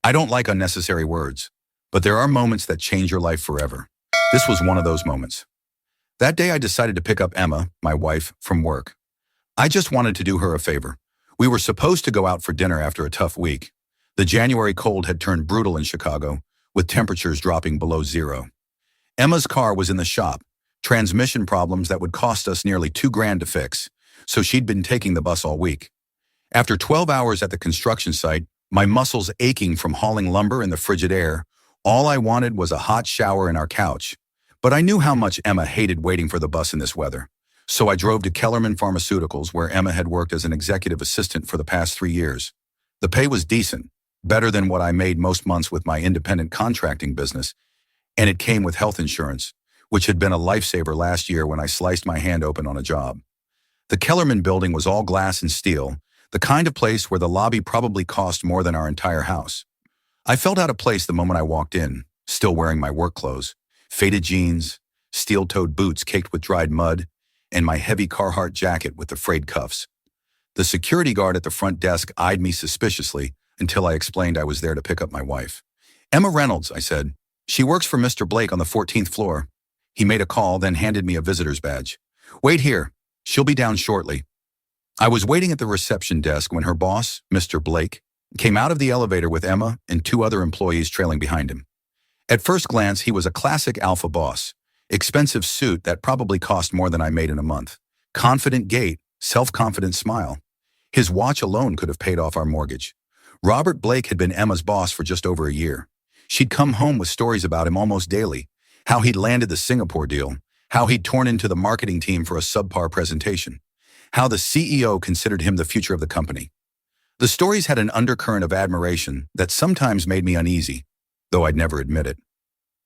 I don't like unnecessary words, but there are moments that change your life forever. This was one of those moments. That day I decided to pick up Emma, my wife, from work. I just wanted to do her a favor. We were supposed to go out for dinner after a tough week. The January cold had turned brutal in Chicago, with temperatures dropping below zero. Emma's car was in the shop, transmission problems that would cost us nearly $2,000 to fix, so she'd been taking the bus all week. After 12 hours at the construction site, my muscles aching from hauling lumber in the frigid air, all I wanted was a hot shower in our couch. But I knew how much Emma hated waiting for the bus in this weather. So I drove to Kellerman Pharmaceuticals, where Emma had worked as an executive assistant for the past 3 years. The pay was decent, better than what I made most months with my independent contracting business, and it came with health insurance, which had been a lifesaver last year when I sliced my hand open on a job. The Kellerman building was all glass and steel, the kind of place where the lobby probably cost more than our entire house. I felt out of place the moment I walked in, still wearing my work clothes, faded jeans, steel-toed boots caked with dried mud, and my heavy Carhartt jacket with the frayed cuffs. The security guard at the front desk eyed me suspiciously until I explained I was there to pick up my wife. "Emma Reynolds," I said. "She works for Mr. Blake on the 14th floor." He made a call, then handed me a visitor's badge. "Wait here. She'll be down shortly." I was waiting at the reception desk when her boss, Mr. Blake, came out of the elevator with Emma and 2 other employees trailing behind him. At first glance, he was a classic alpha boss. Expensive suit that probably cost more than I made in a month. Confident gait, self-confident smile. His watch alone could have paid off our mortgage. Robert Blake had been Emma's boss for just over a year. She'd come home with stories about him almost daily. How he'd landed the Singapore deal. How he'd torn into the marketing team for a subpar presentation. How the CEO considered him the future of the company. The stories had an undercurrent of admiration that sometimes made me uneasy, though I'd never admit it.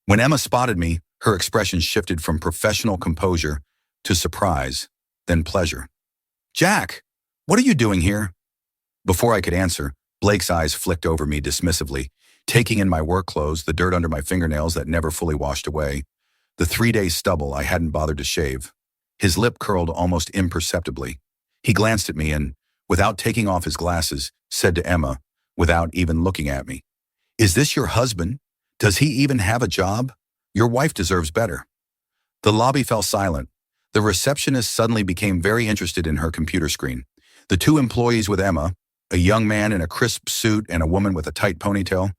When Emma spotted me, her expression shifted from professional composure to surprise, then pleasure. "Jack, what are you doing here?" Before I could answer, Blake's eyes flicked over me dismissively, taking in my work clothes, the dirt under my fingernails that never fully washed away, the 3-day stubble I hadn't bothered to shave. His lip curled almost imperceptibly. He glanced at me and, without taking off his glasses, said to Emma, without even looking at me, "Is this your husband? Does he even have a job? Your wife deserves better." The lobby fell silent. The receptionist suddenly became very interested in her computer screen. The 2 employees with Emma, a young man in a crisp suit and a woman with a tight ponytail,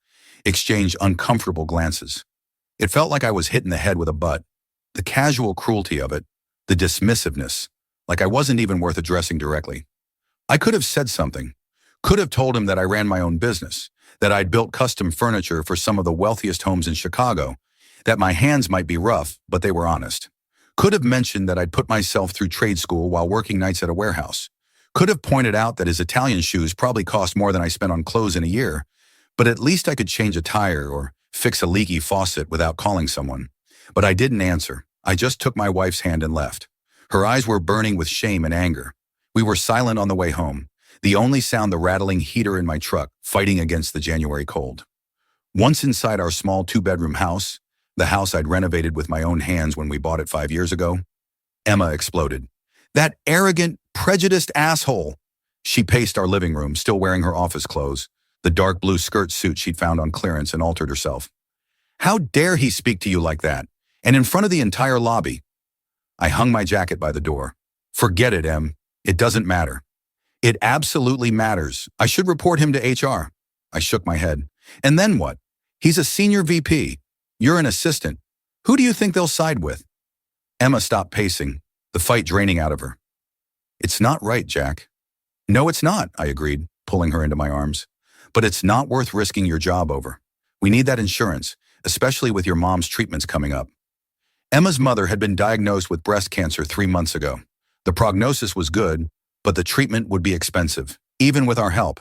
exchanged uncomfortable glances. It felt like I was hit in the head with a butt. The casual cruelty of it, the dismissiveness, like I wasn't even worth addressing directly. I could have said something, could have told him that I ran my own business, that I'd built custom furniture for some of the wealthiest homes in Chicago, that my hands might be rough, but they were honest. Could have mentioned that I'd put myself through trade school while working nights at a warehouse. Could have pointed out that his Italian shoes probably cost more than I spent on clothes in a year, but at least I could change a tire or fix a leaky faucet without calling someone. But I didn't answer. I just took my wife's hand and left. Her eyes were burning with shame and anger. We were silent on the way home, the only sound the rattling heater in my truck fighting against the January cold. Once inside our small 2-bedroom house, the house I'd renovated with my own hands when we bought it 5 years ago, Emma exploded. "That arrogant, prejudiced asshole!" She paced our living room, still wearing her office clothes, the dark blue skirt suit she'd found on clearance, and altered herself. "How dare he speak to you like that? And in front of the entire lobby." I hung my jacket by the door. "Forget it, Em. It doesn't matter." "It absolutely matters. I should report him to HR." I shook my head. "And then what? He's a senior VP. You're an assistant. Who do you think they'll side with?" Emma stopped pacing, the fight draining out of her. "It's not right, Jack." "No, it's not," I agreed, pulling her into my arms. "But it's not worth risking your job over. We need that insurance, especially with your mom's treatments coming up." Emma's mother had been diagnosed with breast cancer 3 months ago. The prognosis was good, but the treatment would be expensive, even with our help.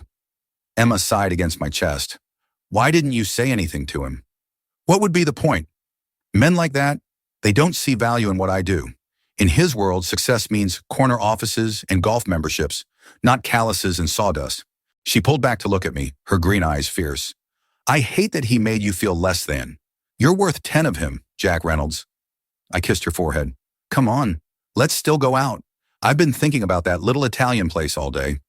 Emma sighed against my chest. "Why didn't you say anything to him?" "What would be the point? Men like that, they don't see value in what I do. In his world, success means corner offices and golf memberships, not calluses and sawdust." She pulled back to look at me, her green eyes fierce. "I hate that he made you feel less than. You're worth 10 of him, Jack Reynolds." I kissed her forehead. "Come on, let's still go out. I've been thinking about that little Italian place all day."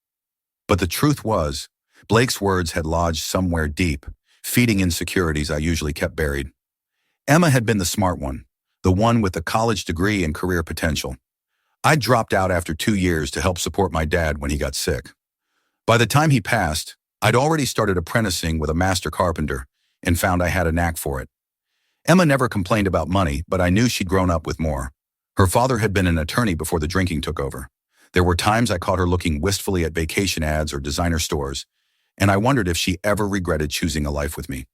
But the truth was, Blake's words had lodged somewhere deep, feeding insecurities I usually kept buried. Emma had been the smart one, the one with the college degree and career potential. I dropped out after 2 years to help support my dad when he got sick. By the time he passed, I'd already started apprenticing with a master carpenter and found I had a knack for it. Emma never complained about money, but I knew she'd grown up with more. Her father had been an attorney before the drinking took over. There were times I caught her looking wistfully at vacation ads or designer stores, and I wondered if she ever regretted choosing a life with me.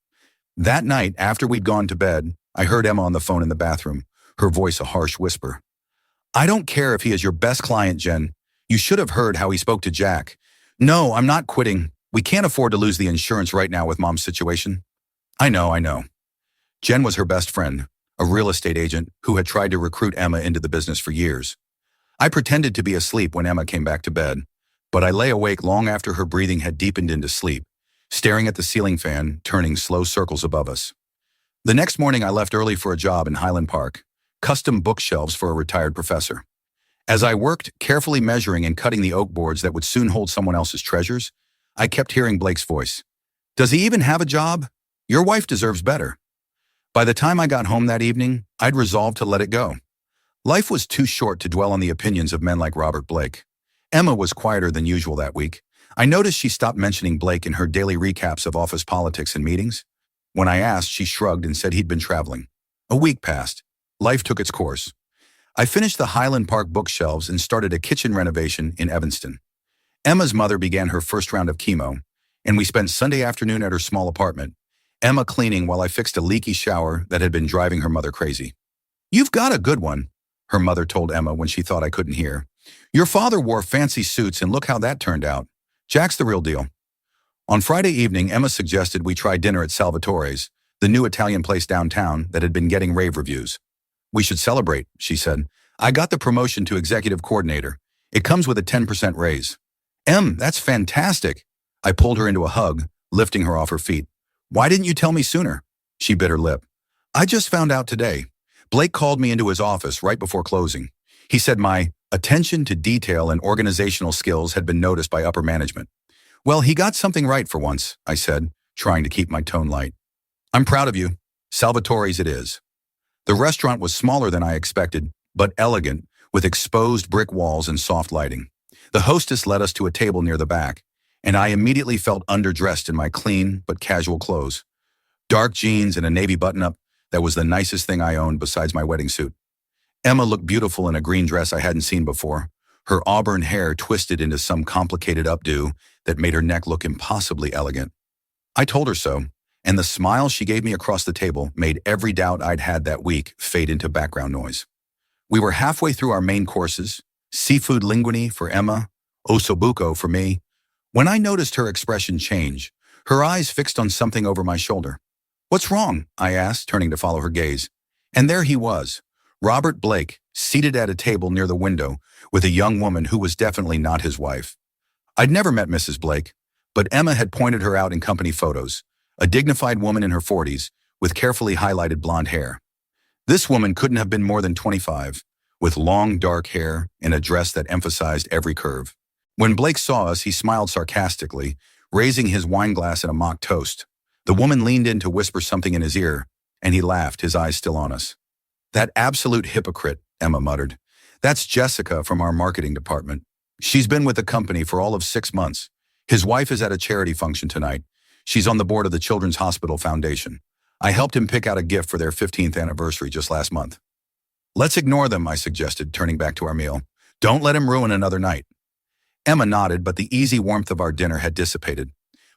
That night, after we'd gone to bed, I heard Emma on the phone in the bathroom, her voice a harsh whisper. "I don't care if he is your best client, Jen. You should have heard how he spoke to Jack. No, I'm not quitting. We can't afford to lose the insurance right now with Mom's situation." I know. Jen was her best friend, a real estate agent who had tried to recruit Emma into the business for years. I pretended to be asleep when Emma came back to bed, but I lay awake long after her breathing had deepened into sleep, staring at the ceiling fan, turning slow circles above us. The next morning I left early for a job in Highland Park, custom bookshelves for a retired professor. As I worked, carefully measuring and cutting the oak boards that would soon hold someone else's treasures, I kept hearing Blake's voice. "Does he even have a job? Your wife deserves better." By the time I got home that evening, I'd resolved to let it go. Life was too short to dwell on the opinions of men like Robert Blake. Emma was quieter than usual that week. I noticed she stopped mentioning Blake in her daily recaps of office politics and meetings. When I asked, she shrugged and said he'd been traveling. A week passed. Life took its course. I finished the Highland Park bookshelves and started a kitchen renovation in Evanston. Emma's mother began her first round of chemo, and we spent Sunday afternoon at her small apartment, Emma cleaning while I fixed a leaky shower that had been driving her mother crazy. "You've got a good one," her mother told Emma when she thought I couldn't hear. "Your father wore fancy suits and look how that turned out. Jack's the real deal." On Friday evening, Emma suggested we try dinner at Salvatore's, the new Italian place downtown that had been getting rave reviews. "We should celebrate," she said. "I got the promotion to executive coordinator. It comes with a 10% raise." That's fantastic." I pulled her into a hug, lifting her off her feet. "Why didn't you tell me sooner?" She bit her lip. "I just found out today. Blake called me into his office right before closing. He said my attention to detail and organizational skills had been noticed by upper management." "Well, he got something right for once," I said, trying to keep my tone light. "I'm proud of you. Salvatore's it is." The restaurant was smaller than I expected, but elegant, with exposed brick walls and soft lighting. The hostess led us to a table near the back, and I immediately felt underdressed in my clean but casual clothes. Dark jeans and a navy button-up, that was the nicest thing I owned besides my wedding suit. Emma looked beautiful in a green dress I hadn't seen before, her auburn hair twisted into some complicated updo that made her neck look impossibly elegant. I told her so, and the smile she gave me across the table made every doubt I'd had that week fade into background noise. We were halfway through our main courses, seafood linguine for Emma, ossobuco for me, when I noticed her expression change, her eyes fixed on something over my shoulder. "What's wrong?" I asked, turning to follow her gaze. And there he was, Robert Blake, seated at a table near the window with a young woman who was definitely not his wife. I'd never met Mrs. Blake, but Emma had pointed her out in company photos, a dignified woman in her 40s with carefully highlighted blonde hair. This woman couldn't have been more than 25, with long dark hair and a dress that emphasized every curve. When Blake saw us, he smiled sarcastically, raising his wine glass in a mock toast. The woman leaned in to whisper something in his ear, and he laughed, his eyes still on us. "That absolute hypocrite," Emma muttered. "That's Jessica from our marketing department. She's been with the company for all of 6 months. His wife is at a charity function tonight. She's on the board of the Children's Hospital Foundation. I helped him pick out a gift for their 15th anniversary just last month." "Let's ignore them," I suggested, turning back to our meal. "Don't let him ruin another night." Emma nodded, but the easy warmth of our dinner had dissipated.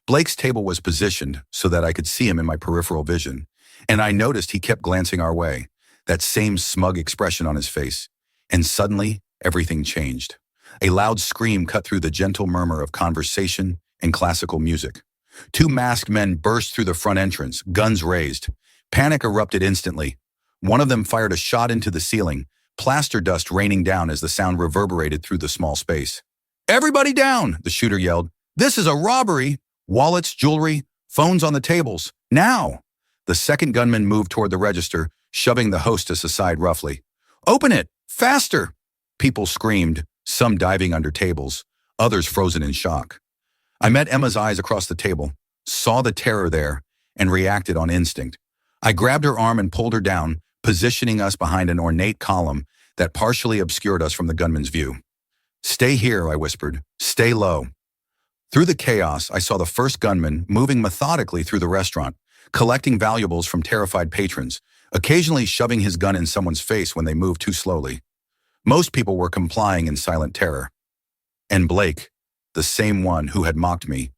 Blake's table was positioned so that I could see him in my peripheral vision, and I noticed he kept glancing our way, that same smug expression on his face. And suddenly, everything changed. A loud scream cut through the gentle murmur of conversation and classical music. 2 masked men burst through the front entrance, guns raised. Panic erupted instantly. One of them fired a shot into the ceiling, plaster dust raining down as the sound reverberated through the small space. "Everybody down!" the shooter yelled. "This is a robbery! Wallets, jewelry, phones on the tables. Now!" The second gunman moved toward the register, shoving the hostess aside roughly. "Open it! Faster!" People screamed, some diving under tables, others frozen in shock. I met Emma's eyes across the table, saw the terror there, and reacted on instinct. I grabbed her arm and pulled her down, positioning us behind an ornate column that partially obscured us from the gunman's view. "Stay here," I whispered. "Stay low." Through the chaos, I saw the first gunman moving methodically through the restaurant, collecting valuables from terrified patrons, occasionally shoving his gun in someone's face when they moved too slowly. Most people were complying in silent terror. And Blake, the same one who had mocked me,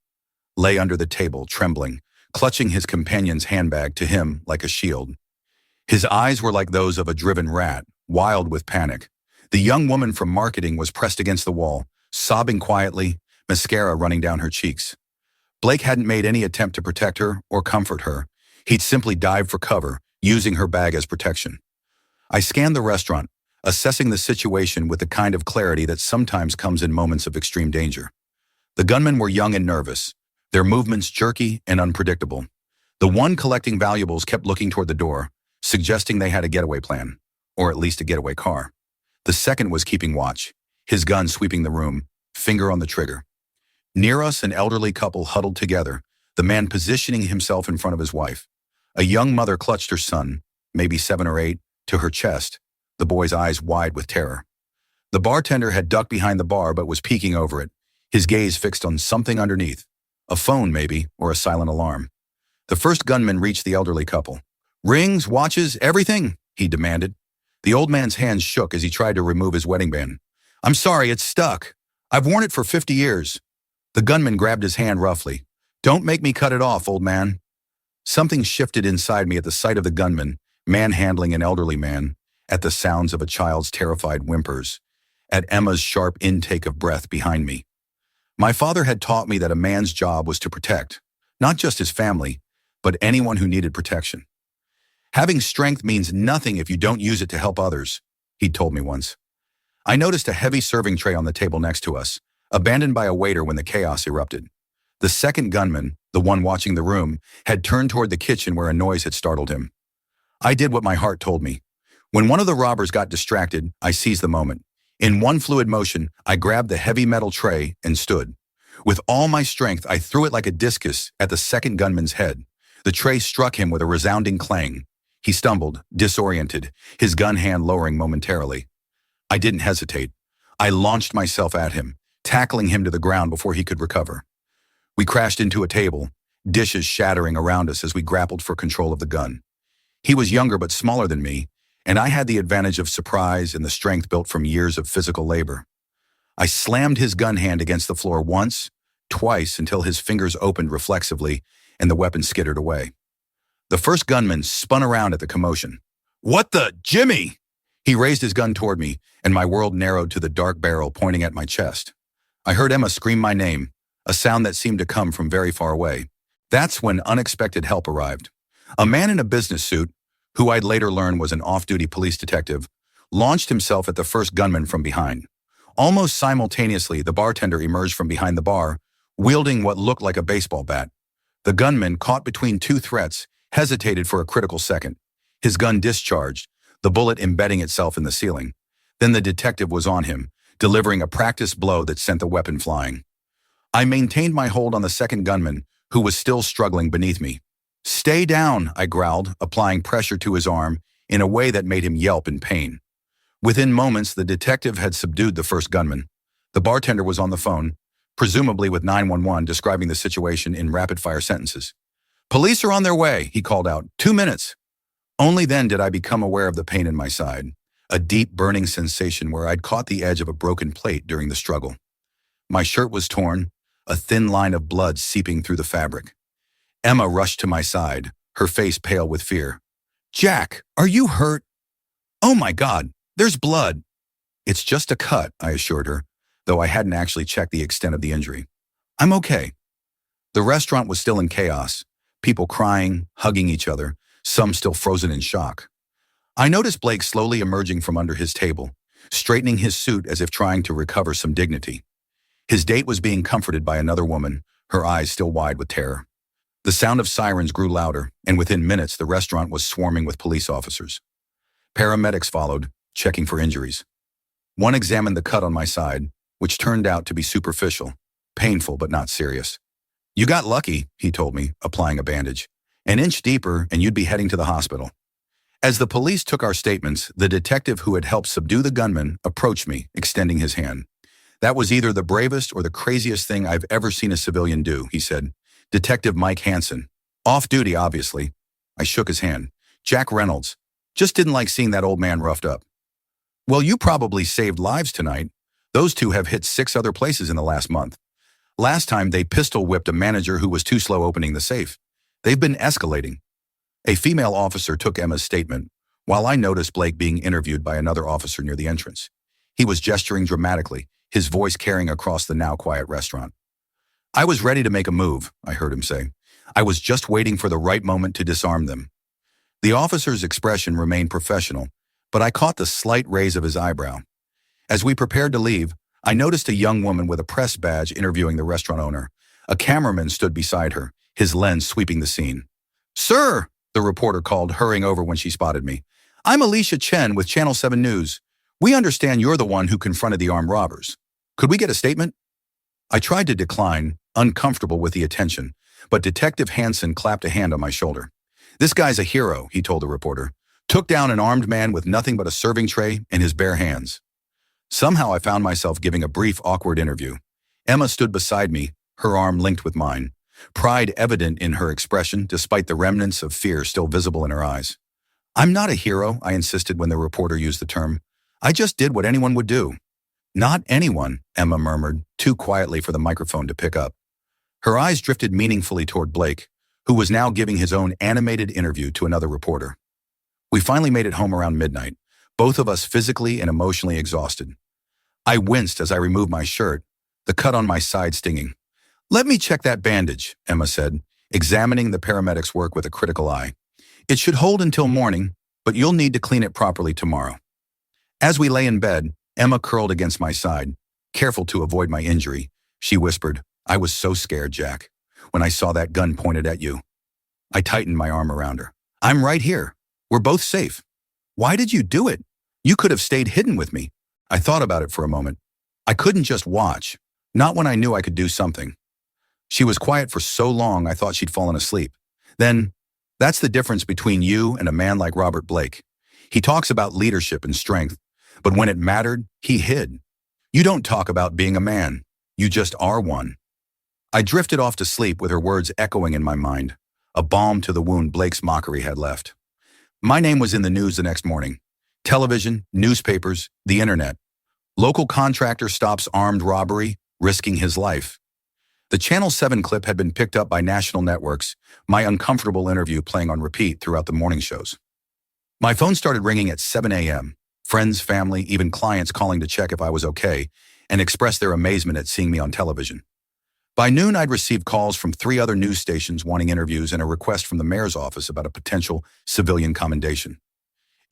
lay under the table, trembling, clutching his companion's handbag to him like a shield. His eyes were like those of a driven rat, wild with panic. The young woman from marketing was pressed against the wall, sobbing quietly, mascara running down her cheeks. Blake hadn't made any attempt to protect her or comfort her. He'd simply dived for cover, using her bag as protection. I scanned the restaurant, assessing the situation with the kind of clarity that sometimes comes in moments of extreme danger. The gunmen were young and nervous, their movements jerky and unpredictable. The one collecting valuables kept looking toward the door, suggesting they had a getaway plan, or at least a getaway car. The second was keeping watch, his gun sweeping the room, finger on the trigger. Near us, an elderly couple huddled together, the man positioning himself in front of his wife. A young mother clutched her son, maybe 7 or 8, to her chest, the boy's eyes wide with terror. The bartender had ducked behind the bar but was peeking over it, his gaze fixed on something underneath. A phone, maybe, or a silent alarm. The first gunman reached the elderly couple. "Rings, watches, everything?" he demanded. The old man's hands shook as he tried to remove his wedding band. "I'm sorry, it's stuck. I've worn it for 50 years. The gunman grabbed his hand roughly. "Don't make me cut it off, old man." Something shifted inside me at the sight of the gunman, manhandling an elderly man, at the sounds of a child's terrified whimpers, at Emma's sharp intake of breath behind me. My father had taught me that a man's job was to protect, not just his family, but anyone who needed protection. "Having strength means nothing if you don't use it to help others," he'd told me once. I noticed a heavy serving tray on the table next to us, abandoned by a waiter when the chaos erupted. The second gunman, the one watching the room, had turned toward the kitchen where a noise had startled him. I did what my heart told me. When one of the robbers got distracted, I seized the moment. In one fluid motion, I grabbed the heavy metal tray and stood. With all my strength, I threw it like a discus at the second gunman's head. The tray struck him with a resounding clang. He stumbled, disoriented, his gun hand lowering momentarily. I didn't hesitate. I launched myself at him, tackling him to the ground before he could recover. We crashed into a table, dishes shattering around us as we grappled for control of the gun. He was younger but smaller than me, and I had the advantage of surprise and the strength built from years of physical labor. I slammed his gun hand against the floor once, twice until his fingers opened reflexively and the weapon skittered away. The first gunman spun around at the commotion. "What the, Jimmy?" He raised his gun toward me, and my world narrowed to the dark barrel pointing at my chest. I heard Emma scream my name, a sound that seemed to come from very far away. That's when unexpected help arrived. A man in a business suit, who I'd later learn was an off-duty police detective, launched himself at the first gunman from behind. Almost simultaneously, the bartender emerged from behind the bar, wielding what looked like a baseball bat. The gunman, caught between two threats, hesitated for a critical second. His gun discharged, the bullet embedding itself in the ceiling. Then the detective was on him, delivering a practiced blow that sent the weapon flying. I maintained my hold on the second gunman, who was still struggling beneath me. "Stay down," I growled, applying pressure to his arm in a way that made him yelp in pain. Within moments, the detective had subdued the first gunman. The bartender was on the phone, presumably with 911, describing the situation in rapid-fire sentences. "Police are on their way," he called out. 2 minutes. Only then did I become aware of the pain in my side, a deep burning sensation where I'd caught the edge of a broken plate during the struggle. My shirt was torn, a thin line of blood seeping through the fabric. Emma rushed to my side, her face pale with fear. "Jack, are you hurt?" "Oh my God, there's blood." "It's just a cut," I assured her, though I hadn't actually checked the extent of the injury. "I'm okay." The restaurant was still in chaos, people crying, hugging each other, some still frozen in shock. I noticed Blake slowly emerging from under his table, straightening his suit as if trying to recover some dignity. His date was being comforted by another woman, her eyes still wide with terror. The sound of sirens grew louder, and within minutes the restaurant was swarming with police officers. Paramedics followed, checking for injuries. One examined the cut on my side, which turned out to be superficial, painful but not serious. "You got lucky," he told me, applying a bandage. An inch deeper and you'd be heading to the hospital. As the police took our statements, the detective who had helped subdue the gunman approached me, extending his hand. That was either the bravest or the craziest thing I've ever seen a civilian do, he said. Detective Mike Hansen. Off duty, obviously. I shook his hand. Jack Reynolds. Just didn't like seeing that old man roughed up. Well, you probably saved lives tonight. Those two have hit 6 other places in the last month. Last time they pistol whipped a manager who was too slow opening the safe. They've been escalating. A female officer took Emma's statement, while I noticed Blake being interviewed by another officer near the entrance. He was gesturing dramatically, his voice carrying across the now quiet restaurant. I was ready to make a move, I heard him say. I was just waiting for the right moment to disarm them. The officer's expression remained professional, but I caught the slight raise of his eyebrow. As we prepared to leave, I noticed a young woman with a press badge interviewing the restaurant owner. A cameraman stood beside her, his lens sweeping the scene. Sir, the reporter called, hurrying over when she spotted me. I'm Alicia Chen with Channel 7 News. We understand you're the one who confronted the armed robbers. Could we get a statement? I tried to decline, uncomfortable with the attention, but Detective Hansen clapped a hand on my shoulder. This guy's a hero, he told the reporter. Took down an armed man with nothing but a serving tray in his bare hands. Somehow I found myself giving a brief, awkward interview. Emma stood beside me, her arm linked with mine, pride evident in her expression despite the remnants of fear still visible in her eyes. I'm not a hero, I insisted when the reporter used the term. I just did what anyone would do. Not anyone, Emma murmured, too quietly for the microphone to pick up. Her eyes drifted meaningfully toward Blake, who was now giving his own animated interview to another reporter. We finally made it home around midnight, both of us physically and emotionally exhausted. I winced as I removed my shirt, the cut on my side stinging. Let me check that bandage, Emma said, examining the paramedic's work with a critical eye. It should hold until morning, but you'll need to clean it properly tomorrow. As we lay in bed, Emma curled against my side, careful to avoid my injury. She whispered, I was so scared, Jack, when I saw that gun pointed at you. I tightened my arm around her. I'm right here. We're both safe. Why did you do it? You could have stayed hidden with me. I thought about it for a moment. I couldn't just watch, not when I knew I could do something. She was quiet for so long I thought she'd fallen asleep. Then, that's the difference between you and a man like Robert Blake. He talks about leadership and strength, but when it mattered, he hid. You don't talk about being a man. You just are one. I drifted off to sleep with her words echoing in my mind, a balm to the wound Blake's mockery had left. My name was in the news the next morning. Television, newspapers, the internet. Local contractor stops armed robbery, risking his life. The Channel 7 clip had been picked up by national networks, my uncomfortable interview playing on repeat throughout the morning shows. My phone started ringing at 7 a.m., friends, family, even clients calling to check if I was okay and express their amazement at seeing me on television. By noon, I'd received calls from 3 other news stations wanting interviews and a request from the mayor's office about a potential civilian commendation.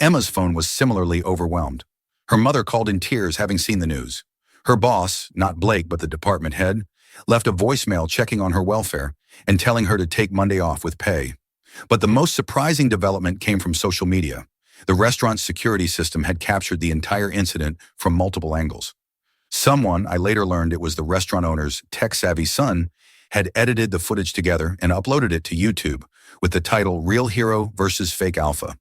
Emma's phone was similarly overwhelmed. Her mother called in tears having seen the news. Her boss, not Blake but the department head, left a voicemail checking on her welfare and telling her to take Monday off with pay. But the most surprising development came from social media. The restaurant's security system had captured the entire incident from multiple angles. Someone, I later learned it was the restaurant owner's tech-savvy son, had edited the footage together and uploaded it to YouTube with the title Real Hero versus Fake Alpha.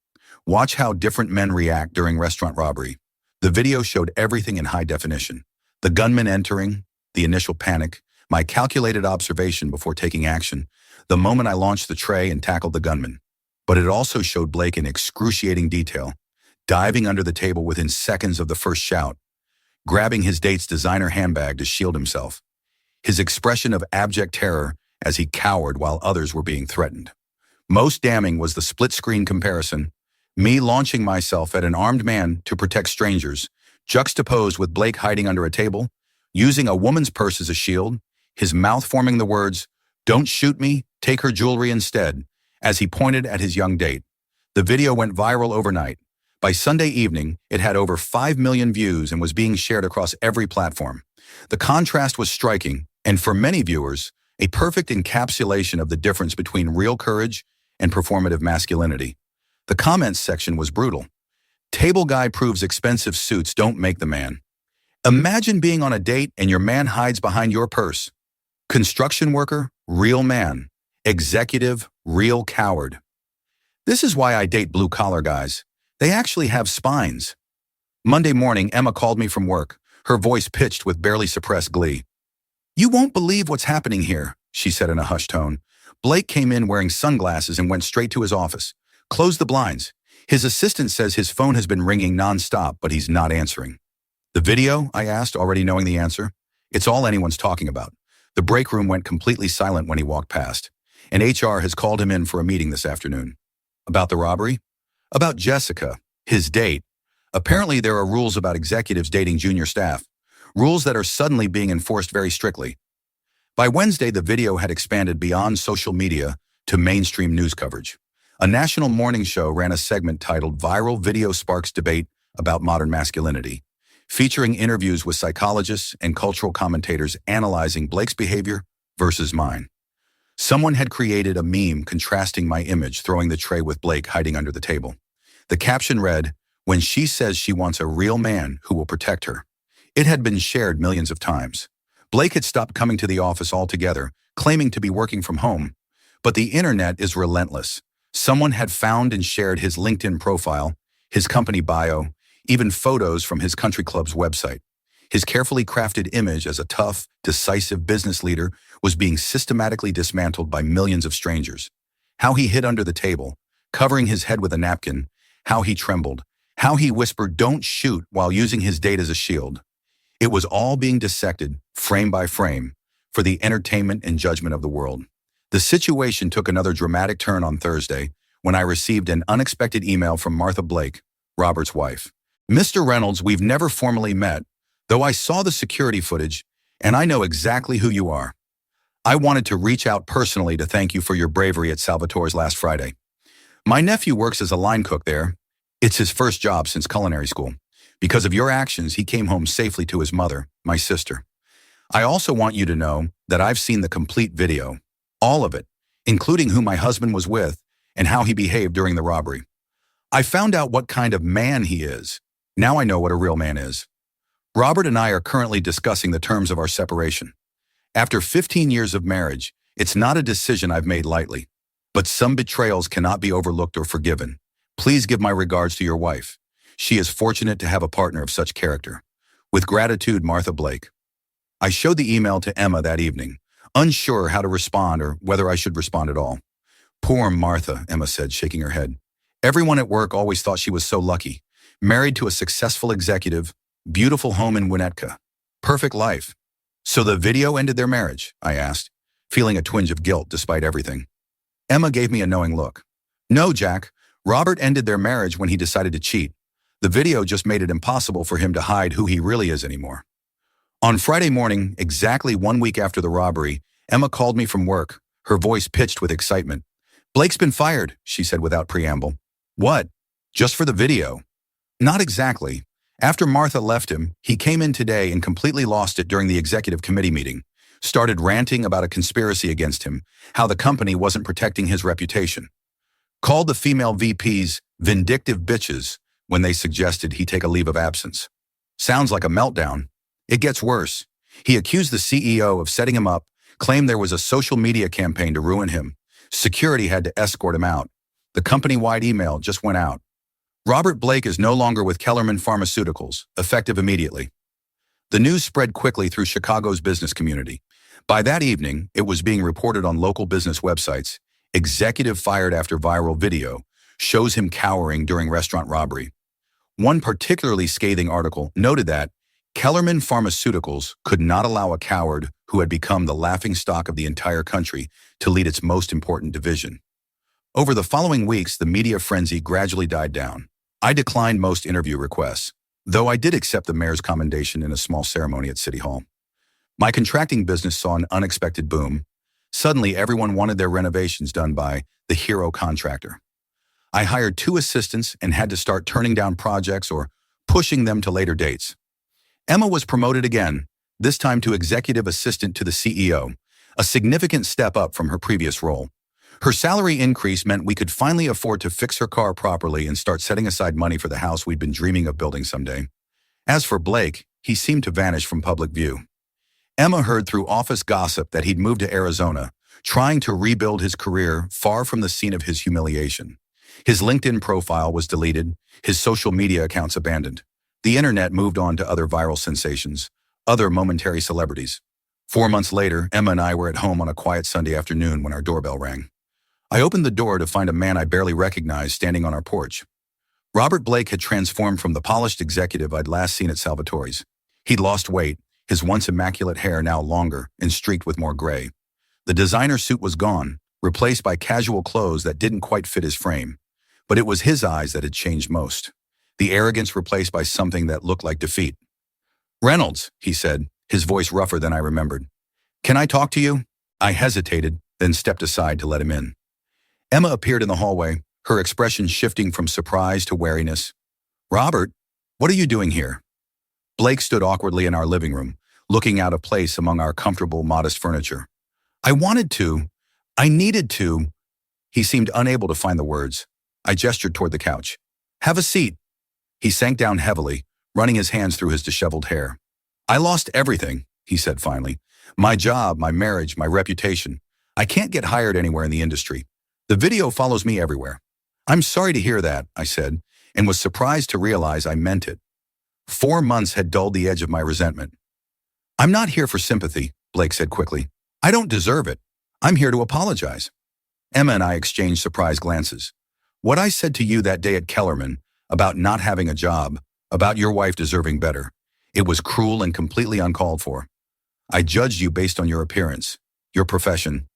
Watch how different men react during restaurant robbery. The video showed everything in high definition. The gunman entering, the initial panic, my calculated observation before taking action, the moment I launched the tray and tackled the gunman. But it also showed Blake in excruciating detail, diving under the table within seconds of the first shout, grabbing his date's designer handbag to shield himself, his expression of abject terror as he cowered while others were being threatened. Most damning was the split-screen comparison, me launching myself at an armed man to protect strangers, juxtaposed with Blake hiding under a table, using a woman's purse as a shield, his mouth forming the words, "Don't shoot me, take her jewelry instead," as he pointed at his young date. The video went viral overnight. By Sunday evening, it had over 5 million views and was being shared across every platform. The contrast was striking, and for many viewers, a perfect encapsulation of the difference between real courage and performative masculinity. The comments section was brutal. Table guy proves expensive suits don't make the man. Imagine being on a date and your man hides behind your purse. Construction worker, real man. Executive, Real coward. This is why I date blue-collar guys. They actually have spines. Monday morning, Emma called me from work, her voice pitched with barely suppressed glee. "You won't believe what's happening here," she said in a hushed tone. "Blake came in wearing sunglasses and went straight to his office. Closed the blinds. His assistant says his phone has been ringing nonstop, but he's not answering." "The video?" I asked, already knowing the answer. "It's all anyone's talking about. The break room went completely silent when he walked past, and HR has called him in for a meeting this afternoon." "About the robbery?" "About Jessica, his date. Apparently there are rules about executives dating junior staff, rules that are suddenly being enforced very strictly." By Wednesday, the video had expanded beyond social media to mainstream news coverage. A national morning show ran a segment titled "Viral Video Sparks Debate About Modern Masculinity," featuring interviews with psychologists and cultural commentators analyzing Blake's behavior versus mine. Someone had created a meme contrasting my image throwing the tray with Blake hiding under the table. The caption read, "When she says she wants a real man who will protect her." It had been shared millions of times. Blake had stopped coming to the office altogether, claiming to be working from home. But the internet is relentless. Someone had found and shared his LinkedIn profile, his company bio, even photos from his country club's website. His carefully crafted image as a tough, decisive business leader was being systematically dismantled by millions of strangers. How he hid under the table, covering his head with a napkin, how he trembled, how he whispered, "Don't shoot," while using his date as a shield. It was all being dissected, frame by frame, for the entertainment and judgment of the world. The situation took another dramatic turn on Thursday when I received an unexpected email from Martha Blake, Robert's wife. "Mr. Reynolds, we've never formally met, though I saw the security footage, and I know exactly who you are. I wanted to reach out personally to thank you for your bravery at Salvatore's last Friday. My nephew works as a line cook there. It's his first job since culinary school. Because of your actions, he came home safely to his mother, my sister. I also want you to know that I've seen the complete video, all of it, including who my husband was with and how he behaved during the robbery. I found out what kind of man he is. Now I know what a real man is. Robert and I are currently discussing the terms of our separation. After 15 years of marriage, it's not a decision I've made lightly. But some betrayals cannot be overlooked or forgiven. Please give my regards to your wife. She is fortunate to have a partner of such character. With gratitude, Martha Blake." I showed the email to Emma that evening, unsure how to respond or whether I should respond at all. "Poor Martha," Emma said, shaking her head. "Everyone at work always thought she was so lucky. Married to a successful executive, beautiful home in Winnetka. Perfect life." "So the video ended their marriage?" I asked, feeling a twinge of guilt despite everything. Emma gave me a knowing look. "No, Jack. Robert ended their marriage when he decided to cheat. The video just made it impossible for him to hide who he really is anymore." On Friday morning, exactly 1 week after the robbery, Emma called me from work, her voice pitched with excitement. "Blake's been fired," she said without preamble. "What? Just for the video?" "Not exactly. After Martha left him, he came in today and completely lost it during the executive committee meeting. Started ranting about a conspiracy against him, how the company wasn't protecting his reputation. Called the female VPs vindictive bitches when they suggested he take a leave of absence. Sounds like a meltdown. It gets worse. He accused the CEO of setting him up, claimed there was a social media campaign to ruin him. Security had to escort him out. The company-wide email just went out. Robert Blake is no longer with Kellerman Pharmaceuticals, effective immediately. The news spread quickly through Chicago's business community. By that evening, it was being reported on local business websites. Executive fired after viral video shows him cowering during restaurant robbery. One particularly scathing article noted that Kellerman Pharmaceuticals could not allow a coward who had become the laughingstock of the entire country to lead its most important division. Over the following weeks, the media frenzy gradually died down. I declined most interview requests, though I did accept the mayor's commendation in a small ceremony at City Hall. My contracting business saw an unexpected boom. Suddenly, everyone wanted their renovations done by the hero contractor. I hired 2 assistants and had to start turning down projects or pushing them to later dates. Emma was promoted again, this time to executive assistant to the CEO, a significant step up from her previous role. Her salary increase meant we could finally afford to fix her car properly and start setting aside money for the house we'd been dreaming of building someday. As for Blake, he seemed to vanish from public view. Emma heard through office gossip that he'd moved to Arizona, trying to rebuild his career far from the scene of his humiliation. His LinkedIn profile was deleted, his social media accounts abandoned. The internet moved on to other viral sensations, other momentary celebrities. 4 months later, Emma and I were at home on a quiet Sunday afternoon when our doorbell rang. I opened the door to find a man I barely recognized standing on our porch. Robert Blake had transformed from the polished executive I'd last seen at Salvatore's. He'd lost weight, his once immaculate hair now longer and streaked with more gray. The designer suit was gone, replaced by casual clothes that didn't quite fit his frame. But it was his eyes that had changed most. The arrogance replaced by something that looked like defeat. "Reynolds," he said, his voice rougher than I remembered. "Can I talk to you?" I hesitated, then stepped aside to let him in. Emma appeared in the hallway, her expression shifting from surprise to wariness. "Robert, what are you doing here?" Blake stood awkwardly in our living room, looking out of place among our comfortable, modest furniture. I needed to. He seemed unable to find the words. I gestured toward the couch. "Have a seat." He sank down heavily, running his hands through his disheveled hair. "I lost everything," he said finally. "My job, my marriage, my reputation. I can't get hired anywhere in the industry. The video follows me everywhere." "I'm sorry to hear that," I said, and was surprised to realize I meant it. 4 months had dulled the edge of my resentment. "I'm not here for sympathy," Blake said quickly. "I don't deserve it. I'm here to apologize." Emma and I exchanged surprised glances. "What I said to you that day at Kellerman, about not having a job, about your wife deserving better, it was cruel and completely uncalled for. I judged you based on your appearance, your profession.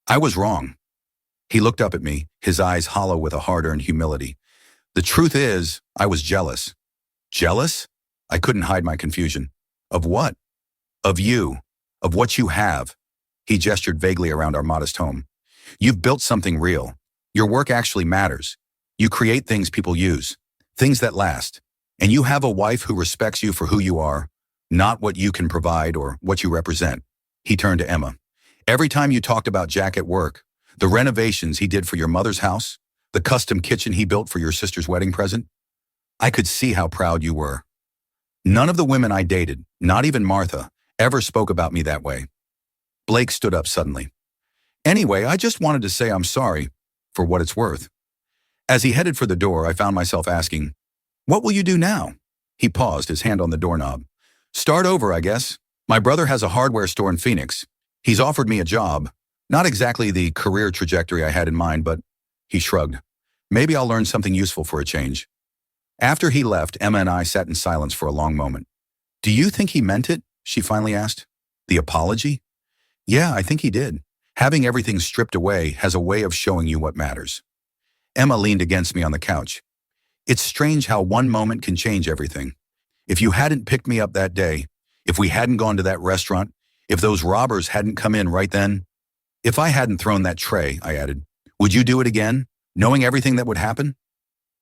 I was wrong." He looked up at me, his eyes hollow with a hard-earned humility. "The truth is, I was jealous." "Jealous?" I couldn't hide my confusion. "Of what?" "Of you. Of what you have." He gestured vaguely around our modest home. "You've built something real. Your work actually matters. You create things people use, things that last. And you have a wife who respects you for who you are, not what you can provide or what you represent." He turned to Emma. "Every time you talked about Jack at work, the renovations he did for your mother's house, the custom kitchen he built for your sister's wedding present, I could see how proud you were. None of the women I dated, not even Martha, ever spoke about me that way." Blake stood up suddenly. "Anyway, I just wanted to say I'm sorry, for what it's worth." As he headed for the door, I found myself asking, "What will you do now?" He paused, his hand on the doorknob. "Start over, I guess. My brother has a hardware store in Phoenix. He's offered me a job. Not exactly the career trajectory I had in mind, but..." He shrugged. "Maybe I'll learn something useful for a change." After he left, Emma and I sat in silence for a long moment. "Do you think he meant it?" she finally asked. "The apology?" "Yeah, I think he did. Having everything stripped away has a way of showing you what matters." Emma leaned against me on the couch. "It's strange how one moment can change everything. If you hadn't picked me up that day, if we hadn't gone to that restaurant, if those robbers hadn't come in right then, if I hadn't thrown that tray," I added, "would you do it again, knowing everything that would happen?"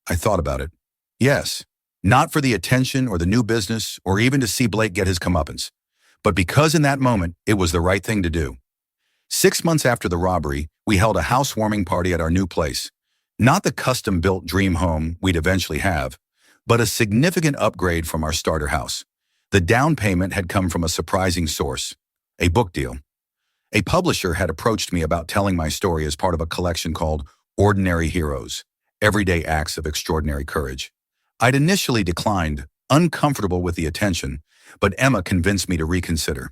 I thought about it. Yes, not for the attention or the new business or even to see Blake get his comeuppance, but because in that moment it was the right thing to do. 6 months after the robbery, we held a housewarming party at our new place. Not the custom-built dream home we'd eventually have, but a significant upgrade from our starter house. The down payment had come from a surprising source, a book deal. A publisher had approached me about telling my story as part of a collection called Ordinary Heroes, Everyday Acts of Extraordinary Courage. I'd initially declined, uncomfortable with the attention, but Emma convinced me to reconsider.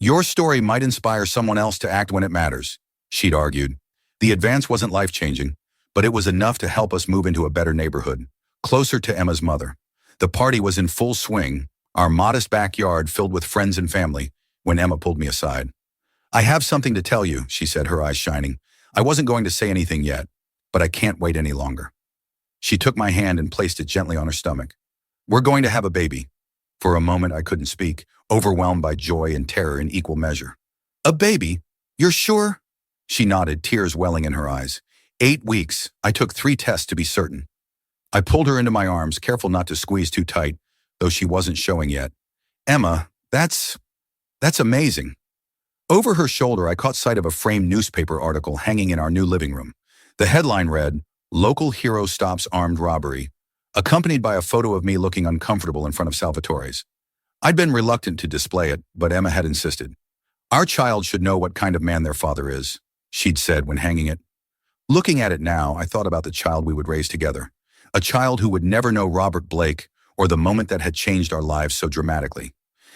"Your story might inspire someone else to act when it matters," she'd argued. The advance wasn't life-changing, but it was enough to help us move into a better neighborhood, closer to Emma's mother. The party was in full swing, our modest backyard filled with friends and family, when Emma pulled me aside. "I have something to tell you," she said, her eyes shining. "I wasn't going to say anything yet, but I can't wait any longer." She took my hand and placed it gently on her stomach. "We're going to have a baby." For a moment, I couldn't speak, overwhelmed by joy and terror in equal measure. "A baby? You're sure?" She nodded, tears welling in her eyes. 8 weeks. I took 3 tests to be certain." I pulled her into my arms, careful not to squeeze too tight, though she wasn't showing yet. "Emma, that's amazing." Over her shoulder, I caught sight of a framed newspaper article hanging in our new living room. The headline read, "Local Hero Stops Armed Robbery," accompanied by a photo of me looking uncomfortable in front of Salvatore's. I'd been reluctant to display it, but Emma had insisted. "Our child should know what kind of man their father is." she'd said when hanging it. Looking at it now, I thought about the child we would raise together. A child who would never know Robert Blake or the moment that had changed our lives so dramatically.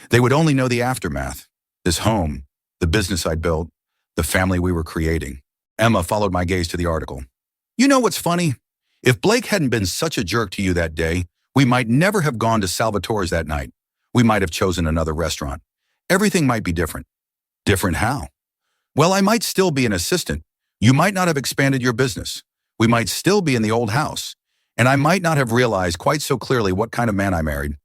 They would only know the aftermath. This home, the business I'd built, the family we were creating. Emma followed my gaze to the article. You know what's funny? If Blake hadn't been such a jerk to you that day, we might never have gone to Salvatore's that night. We might have chosen another restaurant. Everything might be different. Different how? Well, I might still be an assistant. You might not have expanded your business. We might still be in the old house. And I might not have realized quite so clearly what kind of man I married.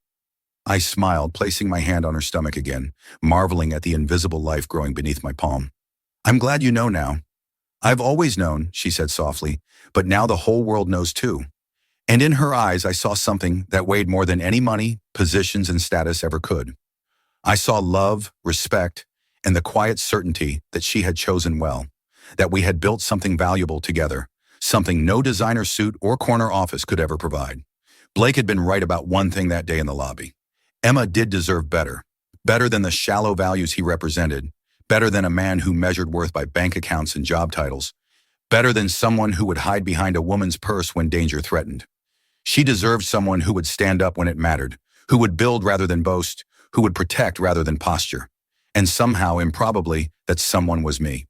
I smiled, placing my hand on her stomach again, marveling at the invisible life growing beneath my palm. I'm glad you know now. I've always known, she said softly, but now the whole world knows too. And in her eyes, I saw something that weighed more than any money, positions, and status ever could. I saw love, respect, and the quiet certainty that she had chosen well, that we had built something valuable together, something no designer suit or corner office could ever provide. Blake had been right about one thing that day in the lobby. Emma did deserve better. Better than the shallow values he represented. Better than a man who measured worth by bank accounts and job titles. Better than someone who would hide behind a woman's purse when danger threatened. She deserved someone who would stand up when it mattered, who would build rather than boast, who would protect rather than posture. And somehow, improbably, that someone was me.